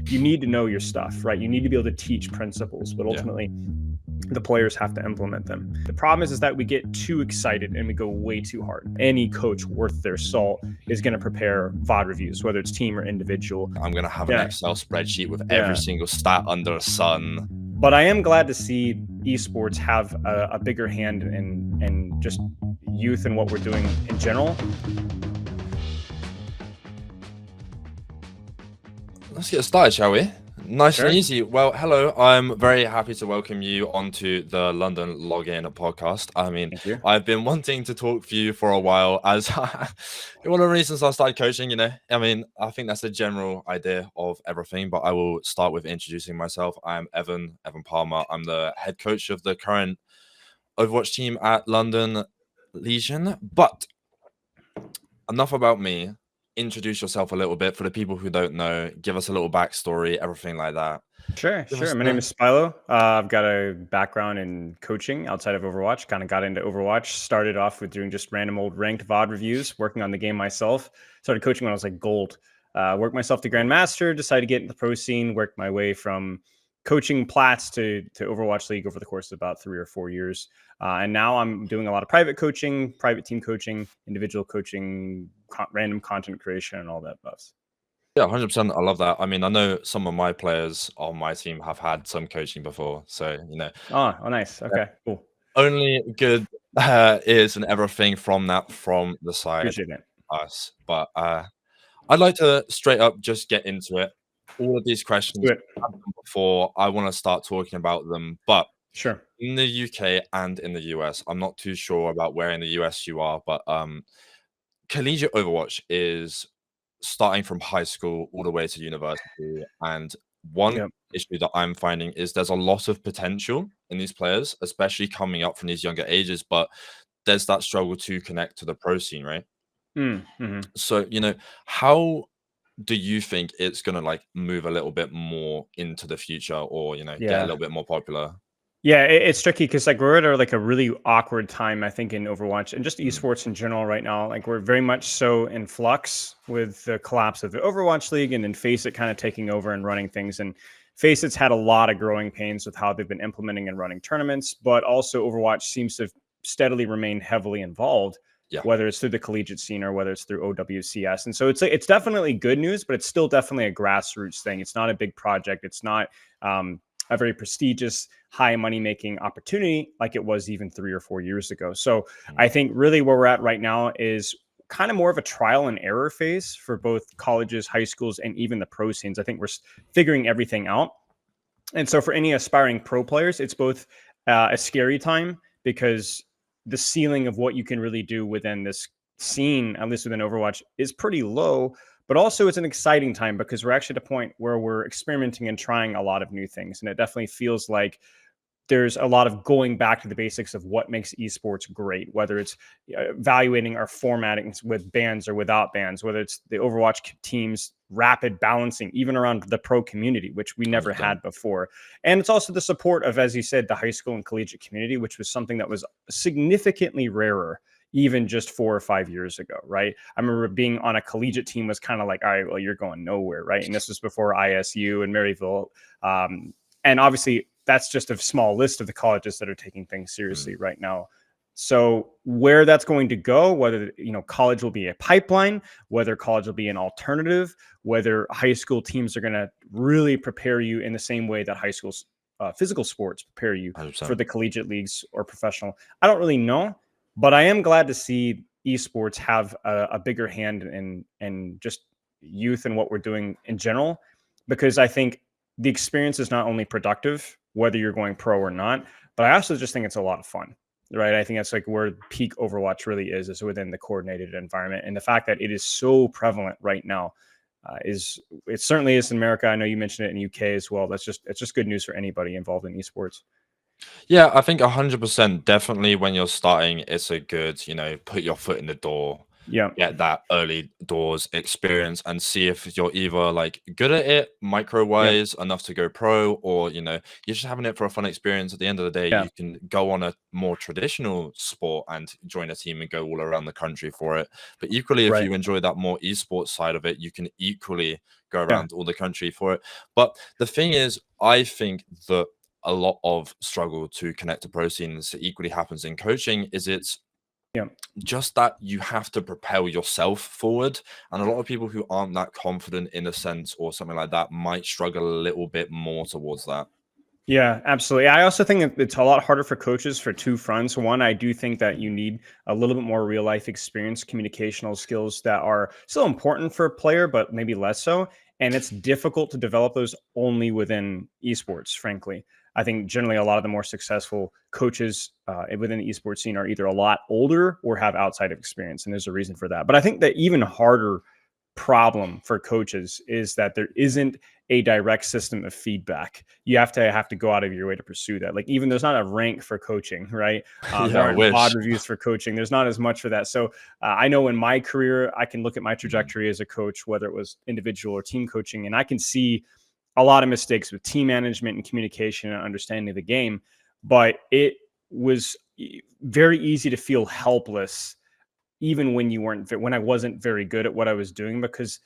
you need to know your stuff, right? You need to be able to teach principles, but ultimately the players have to implement them. The problem is that we get too excited and we go way too hard. Any coach worth their salt is going to prepare VOD reviews, whether it's team or individual. I'm going to have an Excel spreadsheet with every single stat under the sun. But I am glad to see esports have a bigger hand in just youth and what we're doing in general. Let's get started, shall we? Nice and easy. Well, hello. I'm very happy to welcome you onto the London Login podcast. I mean, I've been wanting to talk to you for a while, as one of the reasons I started coaching, I mean, I think that's the general idea of everything, but I will start with introducing myself. I'm Evan Palmer. I'm the head coach of the current Overwatch team at London Legion. But enough about me. Introduce yourself a little bit for the people who don't know. Give us a little backstory, everything like that. Sure. My name is Spilo. I've got a background in coaching outside of Overwatch. Kind of got into Overwatch. Started off with doing just random old ranked VOD reviews, working on the game myself. Started coaching when I was like gold. Worked myself to Grandmaster. Decided to get into the pro scene. Worked my way from coaching plats to Overwatch League over the course of about 3 or 4 years. And now I'm doing a lot of private coaching, private team coaching, individual coaching, random content creation, and all that stuff. Yeah, 100%. I love that. I mean, I know some of my players on my team have had some coaching before. So, Oh, nice. Okay, cool. Only good is and everything from the side. Appreciate it. Us. But I'd like to straight up just get into it. All of these questions before I want to start talking about them, but sure. In the UK and in the US, I'm not too sure about where in the US you are, but collegiate Overwatch is starting from high school all the way to university, and one issue that I'm finding is there's a lot of potential in these players, especially coming up from these younger ages, but there's that struggle to connect to the pro scene, right? Mm-hmm. So, how do you think it's going to move a little bit more into the future, or get a little bit more popular? Yeah, it's tricky because we're at a really awkward time, I think, in Overwatch and just esports in general right now. We're very much so in flux with the collapse of the Overwatch League, and then FACEIT kind of taking over and running things. And FACEIT's had a lot of growing pains with how they've been implementing and running tournaments, but also Overwatch seems to steadily remain heavily involved. Yeah. Whether it's through the collegiate scene or whether it's through OWCS. And so it's definitely good news, but it's still definitely a grassroots thing. It's not a big project. It's not a very prestigious, high money-making opportunity like it was even 3 or 4 years ago. So I think really where we're at right now is kind of more of a trial and error phase for both colleges, high schools, and even the pro scenes. I think we're figuring everything out. And so for any aspiring pro players, it's both a scary time because the ceiling of what you can really do within this scene, at least within Overwatch, is pretty low, but also it's an exciting time because we're actually at a point where we're experimenting and trying a lot of new things. And it definitely feels like there's a lot of going back to the basics of what makes esports great, whether it's evaluating our formatting with bans or without bans, whether it's the Overwatch team's rapid balancing, even around the pro community, which we never had before. And it's also the support of, as you said, the high school and collegiate community, which was something that was significantly rarer even just 4 or 5 years ago, right? I remember being on a collegiate team was kind of like, all right, well, you're going nowhere, right? And this was before ISU and Maryville. And obviously, that's just a small list of the colleges that are taking things seriously right now. So where that's going to go, whether college will be a pipeline, whether college will be an alternative, whether high school teams are going to really prepare you in the same way that high school physical sports prepare you 100%. For the collegiate leagues or professional, I don't really know, but I am glad to see esports have a bigger hand in just youth and what we're doing in general, because I think the experience is not only productive, whether you're going pro or not, but I also just think it's a lot of fun, right? I think that's where peak Overwatch really is within the coordinated environment. And the fact that it is so prevalent right now it certainly is in America. I know you mentioned it in UK as well. It's just good news for anybody involved in esports. Yeah, I think 100% definitely when you're starting, it's a good, put your foot in the door get that early doors experience and see if you're either like good at it micro-wise enough to go pro, or you're just having it for a fun experience. At the end of the day, you can go on a more traditional sport and join a team and go all around the country for it. But equally, if you enjoy that more esports side of it, you can equally go around all the country for it. But the thing is, I think that a lot of struggle to connect to pro scenes equally happens in coaching. It's just that you have to propel yourself forward, and a lot of people who aren't that confident in a sense or something like that might struggle a little bit more towards that. Yeah, absolutely. I also think it's a lot harder for coaches for two fronts. One, I do think that you need a little bit more real life experience, communicational skills that are still important for a player, but maybe less so. And it's difficult to develop those only within esports, frankly. I think generally a lot of the more successful coaches within the esports scene are either a lot older or have outside of experience. And there's a reason for that. But I think the even harder problem for coaches is that there isn't a direct system of feedback. You have to go out of your way to pursue that. Like, even there's not a rank for coaching, right? There aren't VOD reviews for coaching. There's not as much for that. So I know in my career, I can look at my trajectory as a coach, whether it was individual or team coaching, and I can see a lot of mistakes with team management and communication and understanding of the game. But it was very easy to feel helpless even when I wasn't very good at what I was doing, because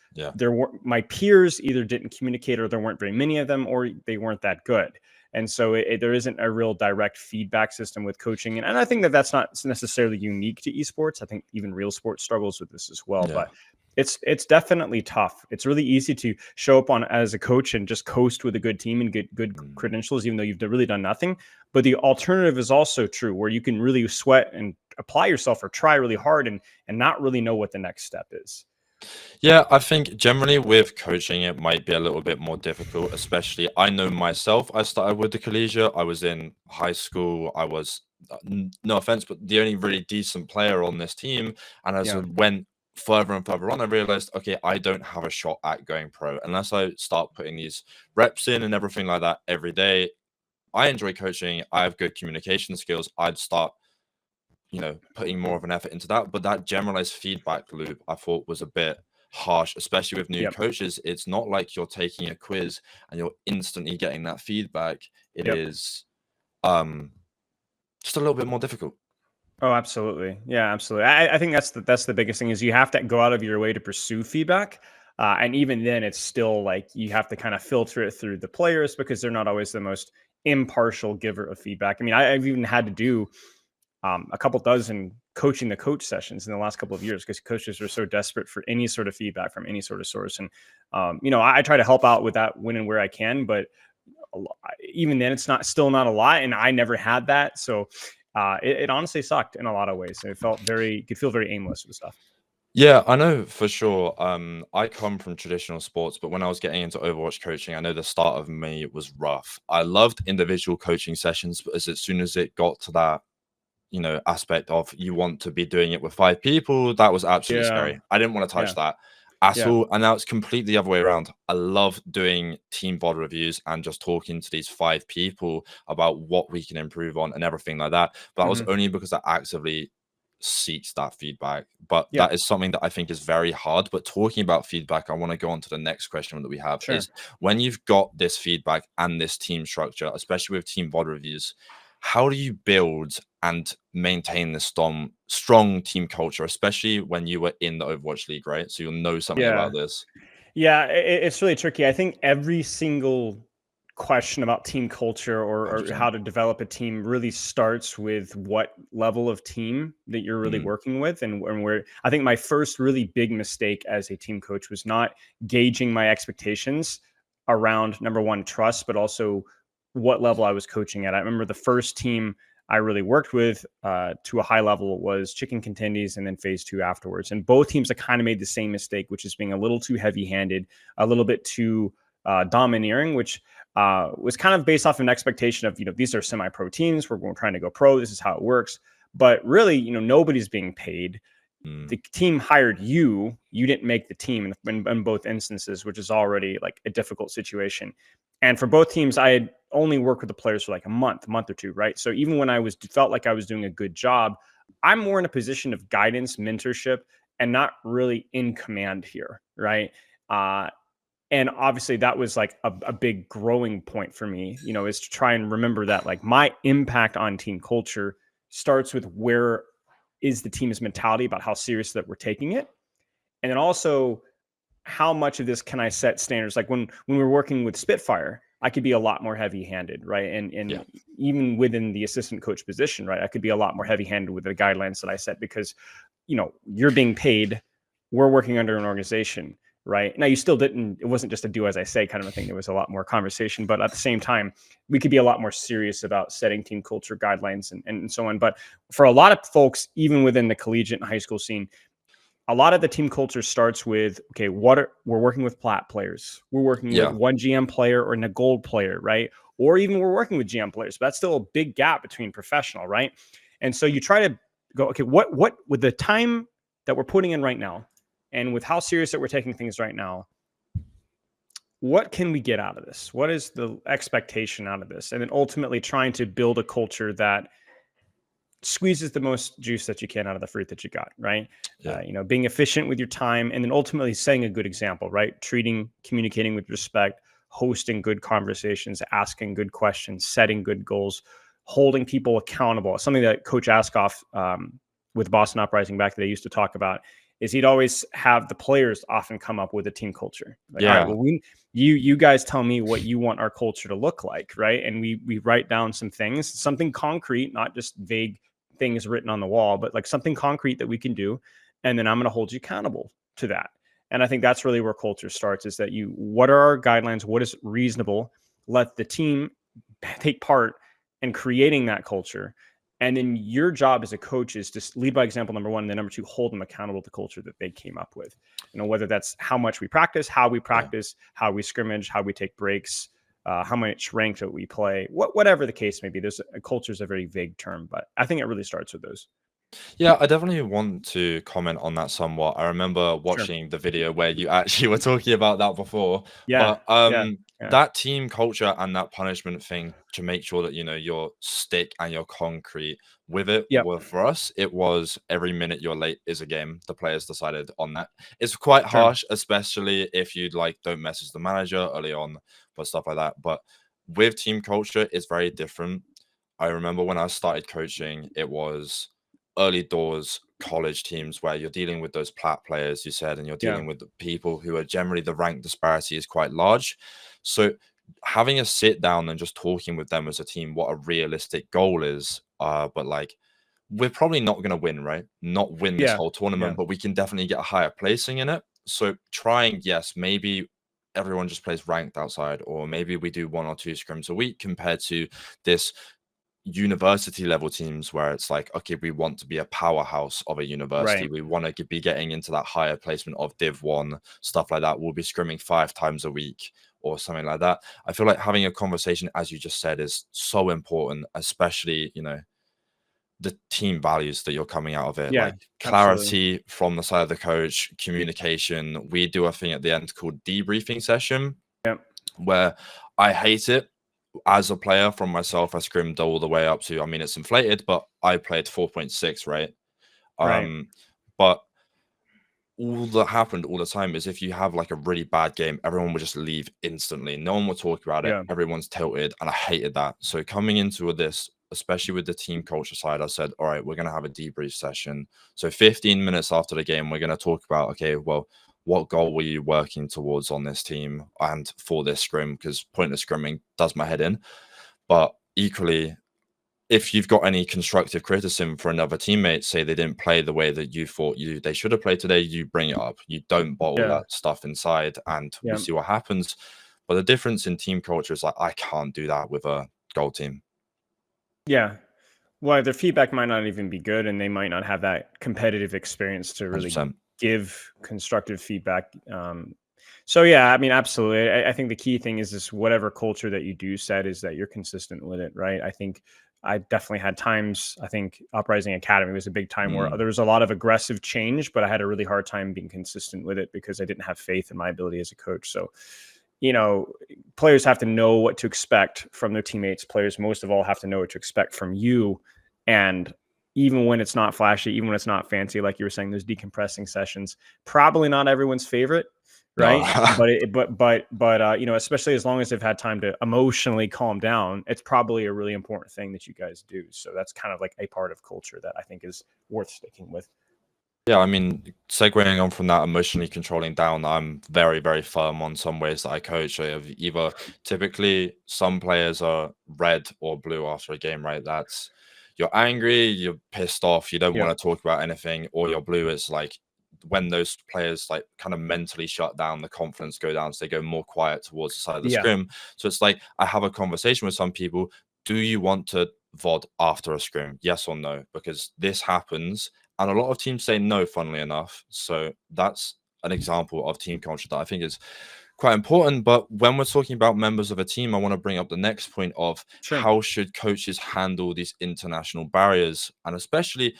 my peers either didn't communicate, or there weren't very many of them, or they weren't that good. And so there isn't a real direct feedback system with coaching. And I think that that's not necessarily unique to esports. I think even real sports struggles with this as well. But it's definitely tough. It's really easy to show up as a coach and just coast with a good team and get good credentials, even though you've really done nothing. But the alternative is also true, where you can really sweat and apply yourself or try really hard and not really know what the next step is. Yeah, I think generally with coaching, it might be a little bit more difficult, especially I know myself. I started with the collegiate. I was in high school. I was, no offense, but the only really decent player on this team. And as I went further and further on, I realized, okay, I don't have a shot at going pro unless I start putting these reps in and everything like that every day. I enjoy coaching. I have good communication skills. I'd start putting more of an effort into that. But that generalized feedback loop, I thought, was a bit harsh, especially with new coaches. It's not like you're taking a quiz and you're instantly getting that feedback. It is just a little bit more difficult. Oh, absolutely. Yeah, absolutely. I think that's the biggest thing, is you have to go out of your way to pursue feedback. And even then, it's still like you have to kind of filter it through the players, because they're not always the most impartial giver of feedback. I mean, I've even had to do a couple dozen coaching the coach sessions in the last couple of years, because coaches are so desperate for any sort of feedback from any sort of source. And, I try to help out with that when and where I can, but even then it's still not a lot. And I never had that. So it honestly sucked in a lot of ways. And it could feel very aimless with stuff. Yeah, I know for sure. I come from traditional sports, but when I was getting into Overwatch coaching, I know the start of me was rough. I loved individual coaching sessions, but as soon as it got to that aspect of you want to be doing it with 5 people, that was absolutely scary. I didn't want to touch that at all. And now it's completely the other way around. I love doing team VOD reviews and just talking to these 5 people about what we can improve on and everything like that. But that was only because I actively seeks that feedback. But that is something that I think is very hard. But talking about feedback, I want to go on to the next question that we have. Is when you've got this feedback and this team structure, especially with team VOD reviews, how do you build and maintain this strong team culture, especially when you were in the Overwatch League, right? So you'll know something about this. Yeah, it's really tricky. I think every single question about team culture or how to develop a team really starts with what level of team that you're really working with. And where I think my first really big mistake as a team coach was not gauging my expectations around, number one, trust, but also what level I was coaching at. I remember the first team I really worked with to a high level was Chicken Contendies, and then phase 2 afterwards. And both teams have kind of made the same mistake, which is being a little too heavy-handed, a little bit too domineering, which was kind of based off an expectation of, these are semi-pro teams. We're trying to go pro. This is how it works. But really, nobody's being paid. The team hired you. You didn't make the team in both instances, which is already like a difficult situation. And for both teams, I had only worked with the players for like a month or two, right? So even when I felt like I was doing a good job, I'm more in a position of guidance, mentorship, and not really in command here, right? And obviously that was like a big growing point for me, you know, is to try and remember that like my impact on team culture starts with where is the team's mentality about how serious that we're taking it. And then also how much of this can I set standards? Like when we were working with Spitfire, I could be a lot more heavy-handed, right? And even within the assistant coach position, right, I could be a lot more heavy-handed with the guidelines that I set because, you know, you're being paid, we're working under an organization, right? Now you still didn't, it wasn't just a do as I say kind of a thing. There was a lot more conversation, but at the same time, we could be a lot more serious about setting team culture guidelines and so on. But for a lot of folks, even within the collegiate and high school scene, a lot of the team culture starts with, okay, we're working with plat players. We're working with one GM player or a gold player, right? Or even we're working with GM players, but that's still a big gap between professional, right? And so you try to go, okay, what with the time that we're putting in right now and with how serious that we're taking things right now, what can we get out of this? What is the expectation out of this? And then ultimately trying to build a culture that squeezes the most juice that you can out of the fruit that you got, right? You know, being efficient with your time and then ultimately setting a good example, right? Communicating with respect, hosting good conversations, asking good questions, setting good goals, holding people accountable. Something that Coach Askoff with Boston Uprising back that they used to talk about is he'd always have the players often come up with a team culture. Like, all right, well, you guys tell me what you want our culture to look like, right? And we write down some things, something concrete, not just vague things written on the wall, but like something concrete that we can do. And then I'm going to hold you accountable to that. And I think that's really where culture starts is that what are our guidelines? What is reasonable? Let the team take part in creating that culture. And then your job as a coach is to lead by example, number one, and then number two, hold them accountable to the culture that they came up with. You know, whether that's how much we practice, how we scrimmage, how we take breaks, how much ranked that we play, whatever the case may be. There's a culture is a very vague term, but I think it really starts with those. Yeah, I definitely want to comment on that somewhat. I remember watching the video where you actually were talking about that before. But that team culture and that punishment thing to make sure that, you know, you're stick and you're concrete with it. Well, for us, it was every minute you're late is a game. The players decided on that. It's quite harsh, especially if you like don't message the manager early on, but stuff like that. But with team culture, it's very different. I remember when I started coaching, it was early doors college teams where you're dealing with those plat players, you said, and you're dealing with the people who are generally the rank disparity is quite large. So having a sit down and just talking with them as a team, what a realistic goal is, but like we're probably not going to win, right? Not win this whole tournament, but we can definitely get a higher placing in it. So trying, yes, maybe everyone just plays ranked outside, or maybe we do 1 or 2 scrims a week compared to this university level teams where it's like, okay, we want to be a powerhouse of a university. We want to be getting into that higher placement of Div 1, stuff like that. We'll be scrimming 5 times a week or something like that. I feel like having a conversation, as you just said, is so important, especially, you know, the team values that you're coming out of it, like clarity from the side of the coach, communication. We do a thing at the end called debriefing session, where I hate it. As a player, from myself, I scrimmed all the way up to, I mean, it's inflated, but I played 4.6, right? But all that happened all the time is if you have like a really bad game, everyone would just leave instantly. No one would talk about it. Everyone's tilted, and I hated that. So coming into this, especially with the team culture side, I said, all right, we're going to have a debrief session. So 15 minutes after the game, we're going to talk about, okay, well, what goal were you working towards on this team and for this scrim? Because pointless scrimming does my head in. But equally, if you've got any constructive criticism for another teammate, say they didn't play the way that you thought they should have played today, you bring it up. You don't bottle that stuff inside, and we see what happens. But the difference in team culture is like, I can't do that with a gold team. Yeah. Well, their feedback might not even be good, and they might not have that competitive experience to really 100%. give constructive feedback. So yeah, I mean, absolutely. I think the key thing is this: whatever culture that you do set is that you're consistent with it, right? I think I definitely had times. I think Uprising Academy was a big time where there was a lot of aggressive change, but I had a really hard time being consistent with it because I didn't have faith in my ability as a coach. So, you know, players have to know what to expect from their teammates. Players, most of all, have to know what to expect from you. And even when it's not flashy, even when it's not fancy, like you were saying, those decompressing sessions, probably not everyone's favorite, right? No. But you know, especially as long as they've had time to emotionally calm down, it's probably a really important thing that you guys do. So that's kind of like a part of culture that I think is worth sticking with. Yeah, I mean, segueing on from that emotionally controlling down, I'm very, very firm on some ways that I coach. I have either typically some players are red or blue after a game, right? That's you're angry, you're pissed off, you don't Yeah. want to talk about anything, or you're blue. It's like when those players like kind of mentally shut down, the confidence go down, so they go more quiet towards the side of the Yeah. scrim. So it's like I have a conversation with some people. Do you want to VOD after a scrim? Yes or no? Because this happens. And a lot of teams say no, funnily enough. So that's an example of team culture that I think is quite important. But when we're talking about members of a team, I want to bring up the next point of how should coaches handle these international barriers? And especially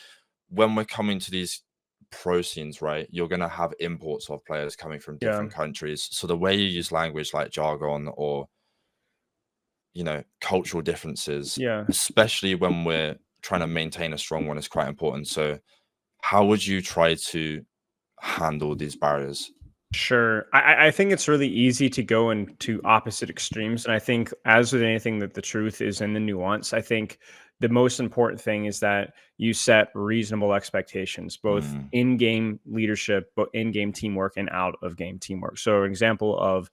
when we're coming to these pro scenes, right? You're going to have imports of players coming from different countries. So the way you use language like jargon or, you know, cultural differences, especially when we're trying to maintain a strong one, is quite important. So how would you try to handle these barriers? Sure. I think it's really easy to go into opposite extremes. And I think, as with anything, that the truth is in the nuance. I think the most important thing is that you set reasonable expectations, both in game leadership, but in game teamwork and out of game teamwork. So, an example of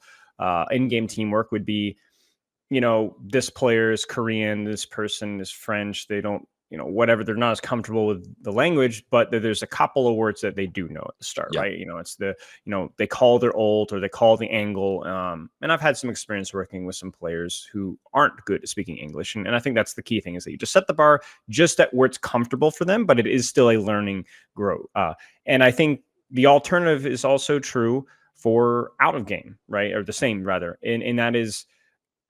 in game teamwork would be, you know, this player is Korean, this person is French. They don't, you know, whatever, they're not as comfortable with the language, but there's a couple of words that they do know at the start, right? You know, it's the, you know, they call their ult or they call the angle. And I've had some experience working with some players who aren't good at speaking English. And I think that's the key thing, is that you just set the bar just at where it's comfortable for them, but it is still a learning grow. And I think the alternative is also true for out of game, right? Or the same rather. And that is,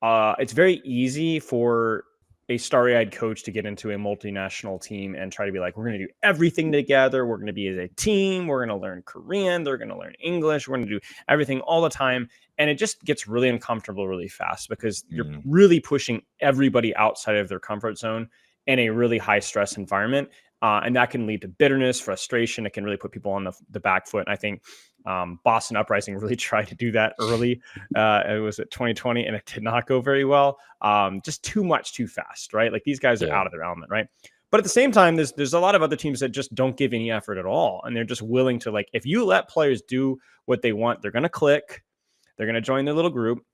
it's very easy for a starry-eyed coach to get into a multinational team and try to be like, we're going to do everything together. We're going to be as a team. We're going to learn Korean. They're going to learn English. We're going to do everything all the time. And it just gets really uncomfortable really fast, because you're really pushing everybody outside of their comfort zone in a really high stress environment. And that can lead to bitterness, frustration. It can really put people on the back foot. And I think Boston Uprising really tried to do that early. It was at 2020, and it did not go very well. Just too much, too fast, right? Like, these guys are out of their element, right? But at the same time, there's a lot of other teams that just don't give any effort at all, and they're just willing to, like, if you let players do what they want, they're gonna click, they're gonna join their little group,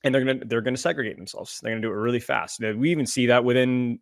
and they're gonna segregate themselves. They're gonna do it really fast. We even see that within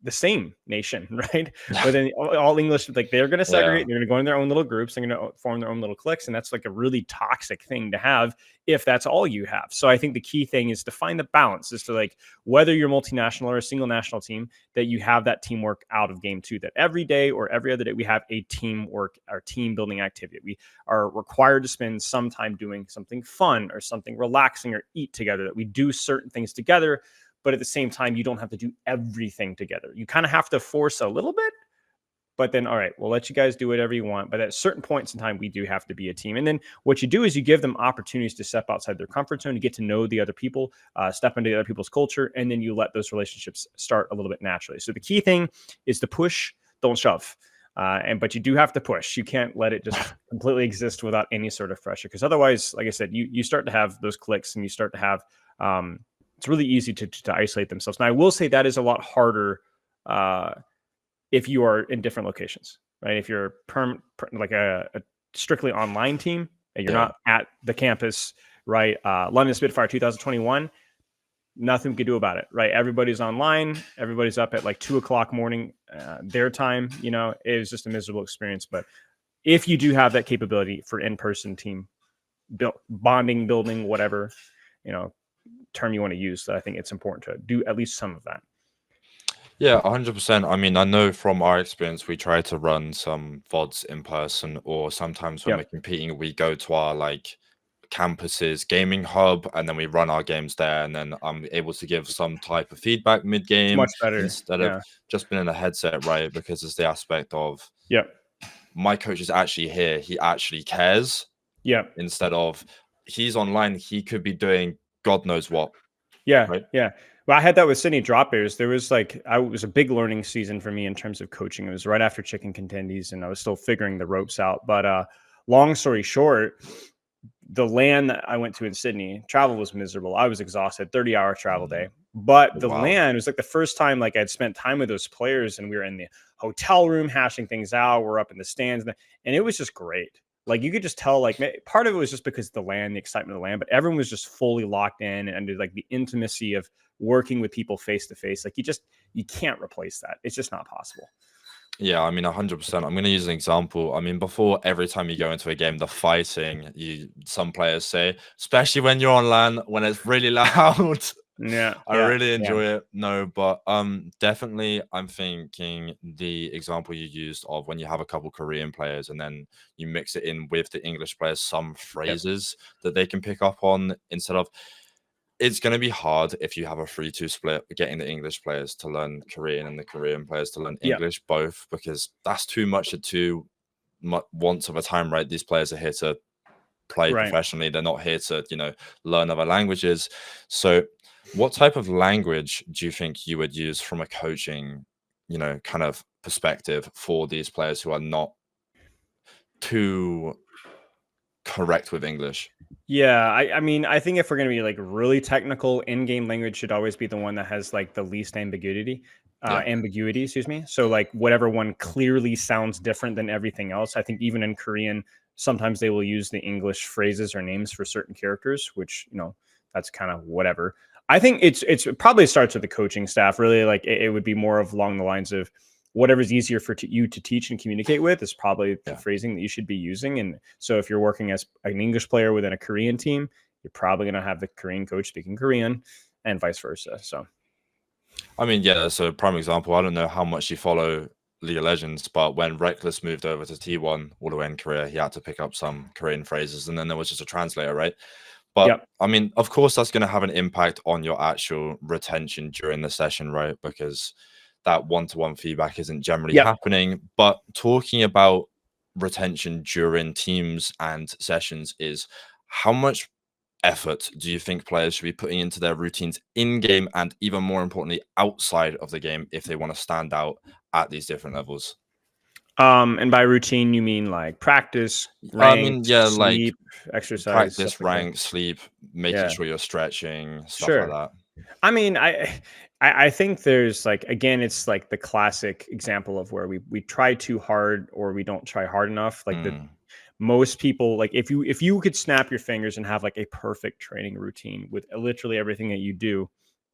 the same nation, right? Within all English, like, they're going to segregate, they're going to go in their own little groups, they're going to form their own little cliques. And that's like a really toxic thing to have if that's all you have. So I think the key thing is to find the balance, is to, like, whether you're multinational or a single national team, that you have that teamwork out of game too, that every day or every other day we have a teamwork or team building activity. We are required to spend some time doing something fun or something relaxing or eat together, that we do certain things together. But at the same time, you don't have to do everything together. You kind of have to force a little bit, but then, all right, we'll let you guys do whatever you want. But at certain points in time, we do have to be a team. And then what you do is you give them opportunities to step outside their comfort zone, to get to know the other people, step into the other people's culture, and then you let those relationships start a little bit naturally. So the key thing is to push, don't shove. But you do have to push. You can't let it just completely exist without any sort of pressure, because otherwise, like I said, you start to have those clicks, and you start to have it's really easy to isolate themselves. Now, I will say that is a lot harder if you are in different locations, right? If you're like a strictly online team and you're not at the campus, right? London Spitfire 2021, nothing we could do about it, right? Everybody's online. Everybody's up at like 2:00 morning, their time. You know, it was just a miserable experience. But if you do have that capability for in-person team bonding, building, whatever, you know, term you want to use, that I think it's important to do at least some of that. Yeah, 100%. I mean, I know from our experience, we try to run some VODs in person, or sometimes when we're competing, we go to our like campuses gaming hub, and then we run our games there, and then I'm able to give some type of feedback mid-game, much better instead of just being in a headset, right? Because it's the aspect of my coach is actually here, he actually cares, instead of he's online, he could be doing God knows what. Right? Well, I had that with Sydney Drop Bears. There was it was a big learning season for me in terms of coaching. It was right after Chicken Contendies, and I was still figuring the ropes out. But long story short, the LAN that I went to in Sydney, travel was miserable. I was exhausted, 30-hour travel day. But the Wow. LAN was like the first time like I'd spent time with those players, and we were in the hotel room hashing things out. We're up in the stands, and it was just great. Like you could just tell, like part of it was just because of the LAN, the excitement of the LAN, but everyone was just fully locked in and under like the intimacy of working with people face to face. Like you can't replace that. It's just not possible. Yeah, I mean, 100%. I'm going to use an example. I mean, before every time you go into a game, the fighting, some players say, especially when you're on LAN, when it's really loud. Yeah, I really enjoy it. No, but definitely I'm thinking the example you used of when you have a couple Korean players and then you mix it in with the English players, some phrases that they can pick up on instead of. It's going to be hard if you have a 3-2 split, getting the English players to learn Korean and the Korean players to learn English both, because that's too much at once of a time, right? These players are here to play professionally. They're not here to, learn other languages. So what type of language do you think you would use from a coaching, kind of perspective for these players who are not too correct with English? Yeah, I mean, I think if we're going to be like really technical, in-game language should always be the one that has like the least ambiguity, excuse me. So like whatever one clearly sounds different than everything else. I think even in Korean, sometimes they will use the English phrases or names for certain characters, which, that's kind of whatever. I think it probably starts with the coaching staff. Really, like it would be more of along the lines of whatever's easier for you to teach and communicate with is probably the phrasing that you should be using. And so if you're working as an English player within a Korean team, you're probably going to have the Korean coach speaking Korean and vice versa. So, I mean, yeah, that's a prime example. I don't know how much you follow League of Legends, but when Reckless moved over to T1 all the way in Korea, he had to pick up some Korean phrases, and then there was just a translator, right? But I mean, of course, that's going to have an impact on your actual retention during the session, right? Because that one-to-one feedback isn't generally happening. But talking about retention during teams and sessions is how much effort do you think players should be putting into their routines in game and even more importantly outside of the game if they want to stand out at these different levels? And by routine you mean like practice, rank, sleep, exercise, practice, rank, sleep, making sure you're stretching, stuff like that. I mean, I think there's like, again, it's like the classic example of where we try too hard or we don't try hard enough. Like most people, like if you could snap your fingers and have like a perfect training routine with literally everything that you do,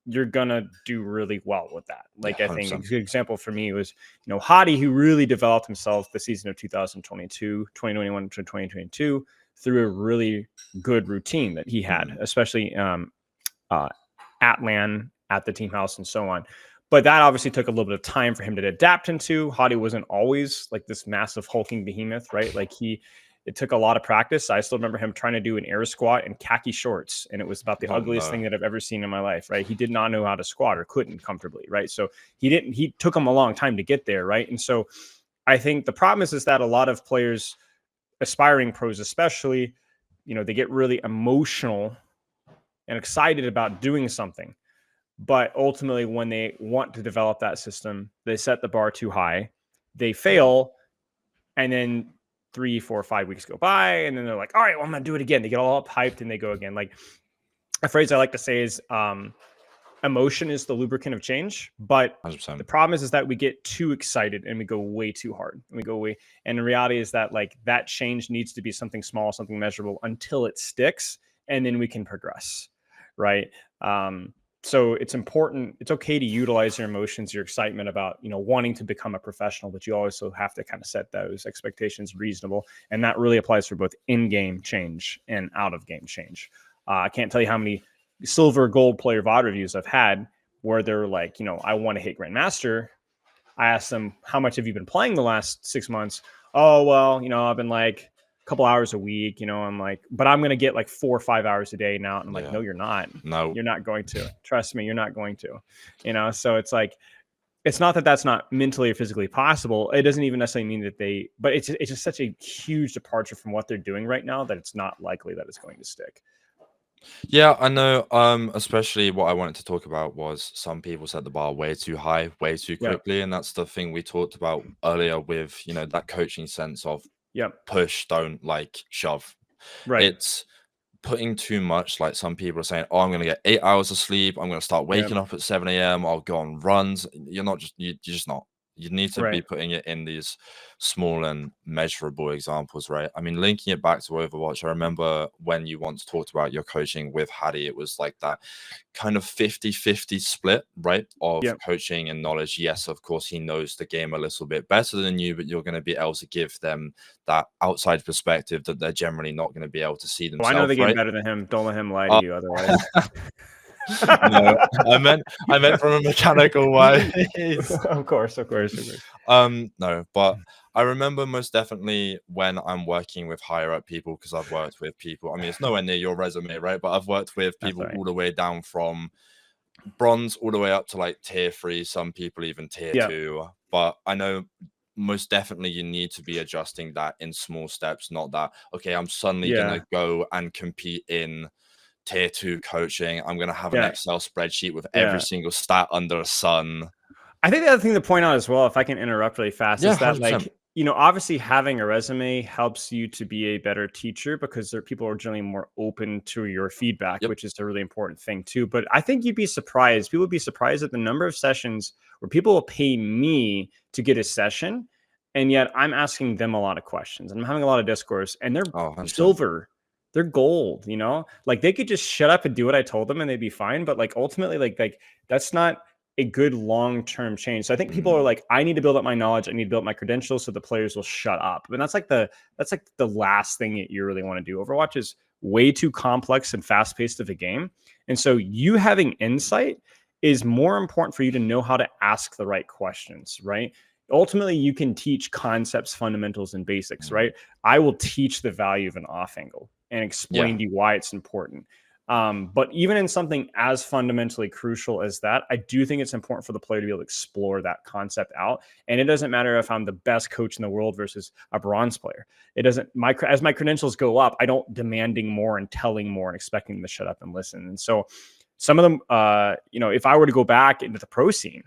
you're gonna do really well with that. Like, I think a good example for me was, Hadi, who really developed himself the season of 2021 to 2022 through a really good routine that he had, especially at LAN, at the team house, and so on. But that obviously took a little bit of time for him to adapt into. Hadi wasn't always like this massive hulking behemoth, right? Like it took a lot of practice. I still remember him trying to do an air squat in khaki shorts, and it was about the ugliest thing that I've ever seen in my life, right? He did not know how to squat or couldn't comfortably, right? So he took him a long time to get there, right? And so I think the problem is that a lot of players, aspiring pros especially, they get really emotional and excited about doing something. But ultimately, when they want to develop that system, they set the bar too high, they fail, and then 3, 4, 5 weeks go by, and then they're like, all right, well, I'm going to do it again. They get all up hyped and they go again. Like a phrase I like to say is emotion is the lubricant of change. But 100%. The problem is that we get too excited and we go way too hard. And the reality is that like that change needs to be something small, something measurable until it sticks, and then we can progress. Right. So it's important. It's okay to utilize your emotions, your excitement about, wanting to become a professional, but you also have to kind of set those expectations reasonable. And that really applies for both in-game change and out-of-game change. I can't tell you how many silver, gold player VOD reviews I've had where they're like, I want to hit Grandmaster. I asked them, how much have you been playing the last 6 months? Oh, well, I've been like couple hours a week, I'm like, but I'm going to get like 4 or 5 hours a day now. And I'm like, no, you're not. No, you're not going to. Trust me, you're not going to, so it's like, it's not that that's not mentally or physically possible. It doesn't even necessarily mean that but it's just such a huge departure from what they're doing right now that it's not likely that it's going to stick. Yeah, I know. Especially what I wanted to talk about was some people set the bar way too high, way too Yep. quickly, and that's the thing we talked about earlier with, that coaching sense of Yep. push, don't like shove. Right. It's putting too much. Like some people are saying, "Oh, I'm going to get 8 hours of sleep. I'm going to start Yep. waking up at 7 a.m. I'll go on runs." You're not just you're just not. You need to be Right. putting it in these small and measurable examples, right? I mean, linking it back to Overwatch, I remember when you once talked about your coaching with Hattie, it was like that kind of 50-50 split, right? Of Yep. coaching and knowledge. Yes, of course, he knows the game a little bit better than you, but you're going to be able to give them that outside perspective that they're generally not going to be able to see Oh, I know themselves, the game right? better than him. Don't let him lie to Uh, you otherwise. no, I meant from a mechanical way. Of course. No, but I remember most definitely when I'm working with higher up people, because I've worked with people. I mean, it's nowhere near your resume, right? But I've worked with That's people all right. all the way down from bronze all the way up to like tier 3, some people even tier Yeah. 2. But I know most definitely you need to be adjusting that in small steps, not that, okay, I'm suddenly Yeah. gonna go and compete in tier 2 coaching. I'm gonna have an Yeah. Excel spreadsheet with every Yeah. single stat under the sun. I think the other thing to point out as well, if I can interrupt really fast, Yeah, is that 100%. like, obviously having a resume helps you to be a better teacher because people are generally more open to your feedback, Yep. which is a really important thing too. But I think you'd be surprised. People would be surprised at the number of sessions where people will pay me to get a session, and yet I'm asking them a lot of questions. I'm having a lot of discourse, and they're Oh, 100%. silver. They're gold, like they could just shut up and do what I told them and they'd be fine. But like ultimately, like that's not a good long-term change. So I think people are Mm, like, I need to build up my knowledge. I need to build up my credentials so the players will shut up. And that's like the last thing that you really want to do. Overwatch is way too complex and fast-paced of a game. And so you having insight is more important for you to know how to ask the right questions, right? Ultimately, you can teach concepts, fundamentals, and basics, mm. right? I will teach the value of an off angle and Yeah. explain to you why it's important. But even in something as fundamentally crucial as that, I do think it's important for the player to be able to explore that concept out. And it doesn't matter if I'm the best coach in the world versus a bronze player. It doesn't. As my credentials go up, I don't demanding more and telling more and expecting them to shut up and listen. And so, some of them, if I were to go back into the pro scene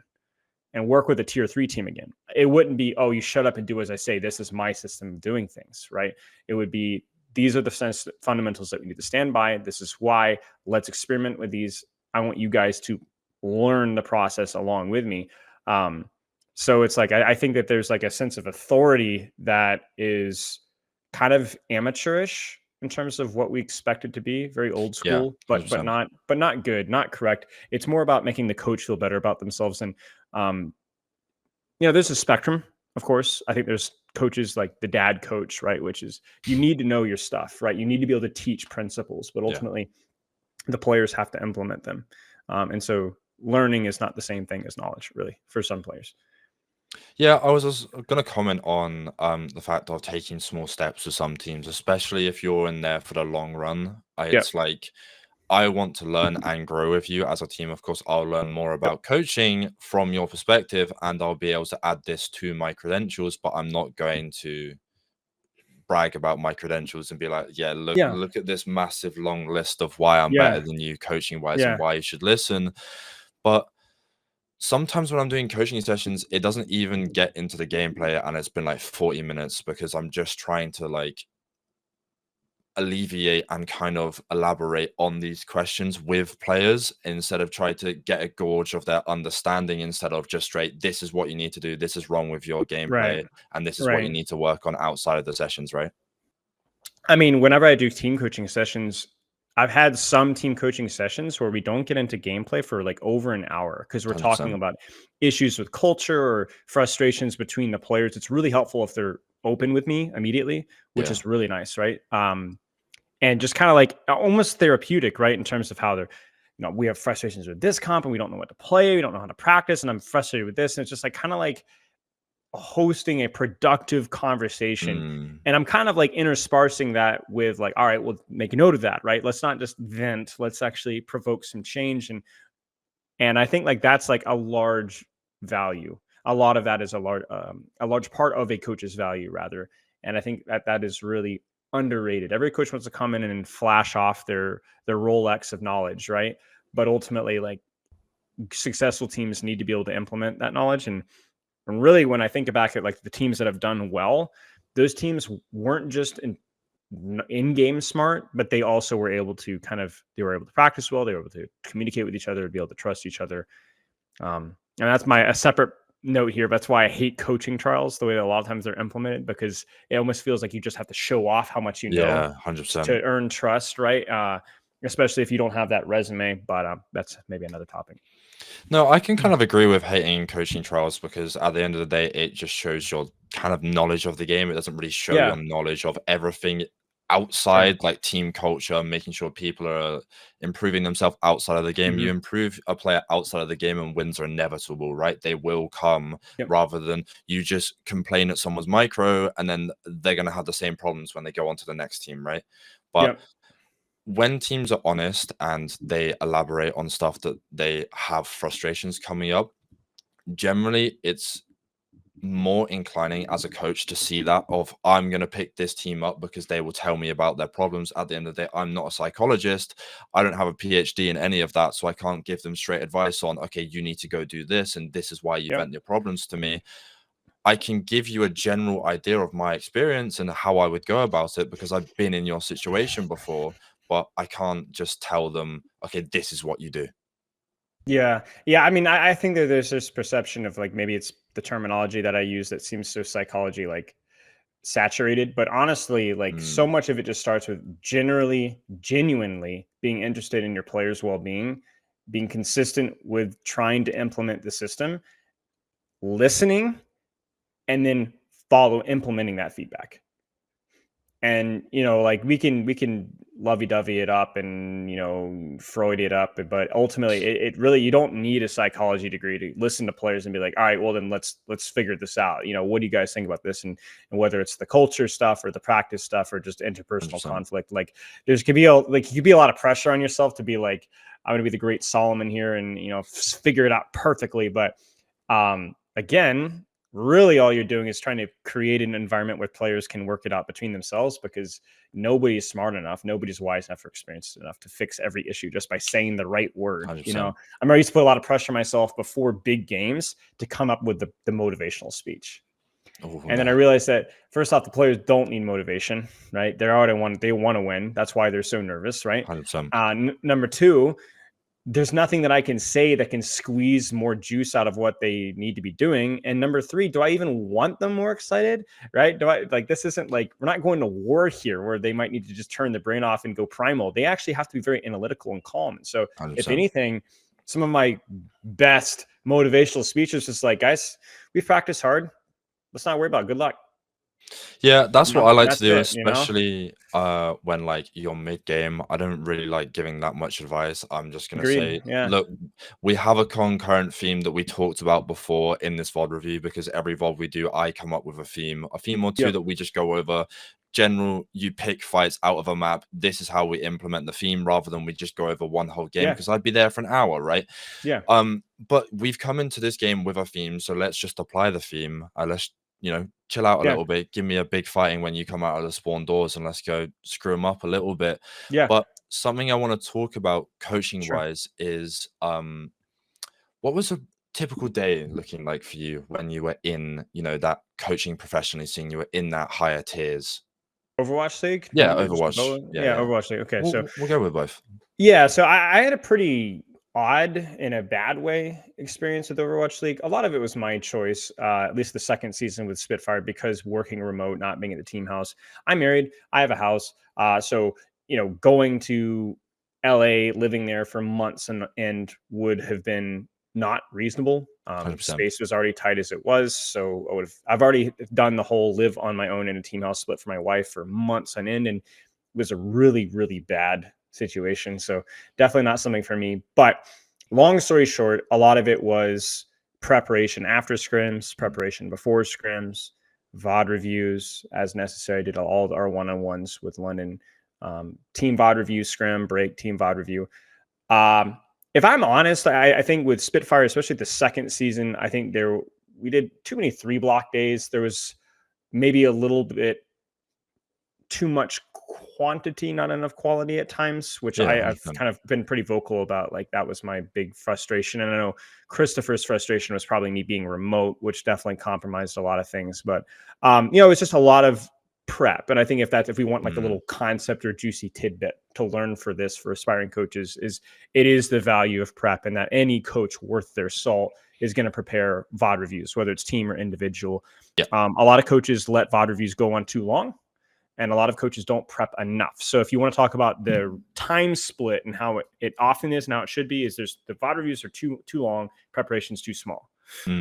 and work with a tier 3 team again, it wouldn't be, oh, you shut up and do as I say. This is my system of doing things, right? It would be, these are the fundamentals that we need to stand by. This is why. Let's experiment with these. I want you guys to learn the process along with me. So it's like, I think that there's like a sense of authority that is kind of amateurish in terms of what we expect it to be, very old Yeah. school, but 100%. not good, not correct. It's more about making the coach feel better about themselves. And um, there's a spectrum, of course. I think there's coaches like the dad coach, right? Which is, you need to know your stuff, right? You need to be able to teach principles, but Yeah. ultimately the players have to implement them. And so learning is not the same thing as knowledge, really, for some players. Yeah, I was just going to comment on the fact of taking small steps with some teams, especially if you're in there for the long run. Yeah. It's like I want to learn and grow with you as a team. Of course, I'll learn more Yep. about coaching from your perspective, and I'll be able to add this to my credentials. But I'm not going to brag about my credentials and be like, "Yeah, look, Yeah. look at this massive long list of why I'm better Yeah. than you, coaching wise, and Yeah. why you should listen." But sometimes when I'm doing coaching sessions, it doesn't even get into the gameplay and it's been like 40 minutes because I'm just trying to like alleviate and kind of elaborate on these questions with players instead of try to get a gauge of their understanding instead of just straight, this is what you need to do, this is wrong with your Right. gameplay, and this is what you Right. need to work on outside of the sessions, right? I mean, whenever I do team coaching sessions, I've had some team coaching sessions where we don't get into gameplay for like over an hour because we're talking 100%. about issues with culture or frustrations between the players. It's really helpful if they're open with me immediately, which Yeah. is really nice, right? And just kind of like almost therapeutic, right? In terms of how they're, we have frustrations with this comp and we don't know what to play, we don't know how to practice, and I'm frustrated with this. And it's just like kind of like hosting a productive conversation. Mm, And I'm kind of like interspersing that with like, all right, well, make a note of that, right? Let's not just vent. Let's actually provoke some change. And I think like that's like a large value. A lot of that is a large part of a coach's value, rather. And I think that is really underrated. Every coach wants to come in and flash off their Rolex of knowledge, right? But ultimately, like, successful teams need to be able to implement that knowledge. And really, when I think back at like the teams that have done well, those teams weren't just in-game smart, but they also were able to they were able to practice well. They were able to communicate with each other, be able to trust each other. And that's a separate note here. That's why I hate coaching trials, the way that a lot of times they're implemented, because it almost feels like you just have to show off how much you know 100%. to earn trust, right? Especially if you don't have that resume. But that's maybe another topic. No, I can kind of agree with hating coaching trials, because at the end of the day, it just shows your kind of knowledge of the game. It doesn't really show your knowledge of everything outside, like team culture, making sure people are improving themselves outside of the game. You improve a player outside of the game and wins are inevitable, right? They will come, rather than you just complain at someone's micro and then they're going to have the same problems when they go on to the next team, right? But when teams are honest and they elaborate on stuff that they have frustrations coming up, generally it's more inclining as a coach to see that of, I'm going to pick this team up because they will tell me about their problems. At the end of the day, I'm not a psychologist. I don't have a PhD in any of that, so I can't give them straight advice on, okay, you need to go do this and this is why you vent your problems to me. I can give you a general idea of my experience and how I would go about it because I've been in your situation before, but I can't just tell them, okay, this is what you do. Yeah. I mean, I think that there's this perception of like, maybe it's the terminology that I use that seems so psychology like saturated, but honestly, like so much of it just starts with genuinely being interested in your players' well-being, being consistent with trying to implement the system, listening, and then implementing that feedback. And like we can lovey-dovey it up and Freud it up, but ultimately it really, you don't need a psychology degree to listen to players and be like, all right, well then let's figure this out. What do you guys think about this? And whether it's the culture stuff or the practice stuff or just interpersonal 100%. conflict, like you could be a lot of pressure on yourself to be like, I'm gonna be the great Solomon here and figure it out perfectly. But again, really all you're doing is trying to create an environment where players can work it out between themselves, because nobody's smart enough, nobody's wise enough or experienced enough to fix every issue just by saying the right word. 100%. I used to put a lot of pressure on myself before big games to come up with the motivational speech. And then I realized that first off, the players don't need motivation, right? They want to win. That's why they're so nervous, right? 100%. Number two, there's nothing that I can say that can squeeze more juice out of what they need to be doing. And number three, do I even want them more excited? Right? This isn't like, we're not going to war here where they might need to just turn the brain off and go primal. They actually have to be very analytical and calm. And so 100%. If anything, some of my best motivational speeches is like, guys, we've practiced hard. Let's not worry about it. Good luck. Yeah, that's what I like to do, it, especially when like you're mid-game. I don't really like giving that much advice. I'm just gonna say, look, we have a concurrent theme that we talked about before in this VOD review, because every VOD we do, I come up with a theme or two that we just go over. General, you pick fights out of a map. This is how we implement the theme, rather than we just go over one whole game, because I'd be there for an hour, right? But we've come into this game with a theme, so let's just apply the theme. Let's chill out a little bit. Give me a big fighting when you come out of the spawn doors and let's go screw them up a little bit. But something I want to talk about coaching wise is what was a typical day looking like for you when you were in that coaching professionally, seeing you were in that higher tiers? Overwatch League? Overwatch. Yeah, Overwatch League. Okay, we'll go with both. Yeah, so I had a pretty odd, in a bad way, experience with Overwatch League. A lot of it was my choice, at least the second season with Spitfire, because working remote, not being at the team house. I'm married. I have a house. So, going to LA, living there for months and would have been not reasonable. Space was already tight as it was. So I've already done the whole live on my own in a team house split for my wife for months on end. And it was a really, really bad situation. So definitely not something for me. But long story short, a lot of it was preparation after scrims, preparation before scrims, VOD reviews as necessary. Did all our one-on-ones with London, team VOD review, scrim, break, team VOD review. If I'm honest, I think with Spitfire, especially the second season, I think we did too many 3 block days. There was maybe a little bit too much quantity, not enough quality at times, which Yeah, I've kind of been pretty vocal about. Like that was my big frustration. And I know Christopher's frustration was probably me being remote, which definitely compromised a lot of things. But, it's just a lot of prep. And I think if we want like a little concept or juicy tidbit to learn for this for aspiring coaches, it is the value of prep, and that any coach worth their salt is going to prepare VOD reviews, whether it's team or individual. Yeah. A lot of coaches let VOD reviews go on too long, and a lot of coaches don't prep enough. So if you want to talk about the time split and how it often is and how it should be, is the VOD reviews are too long, preparation's too small.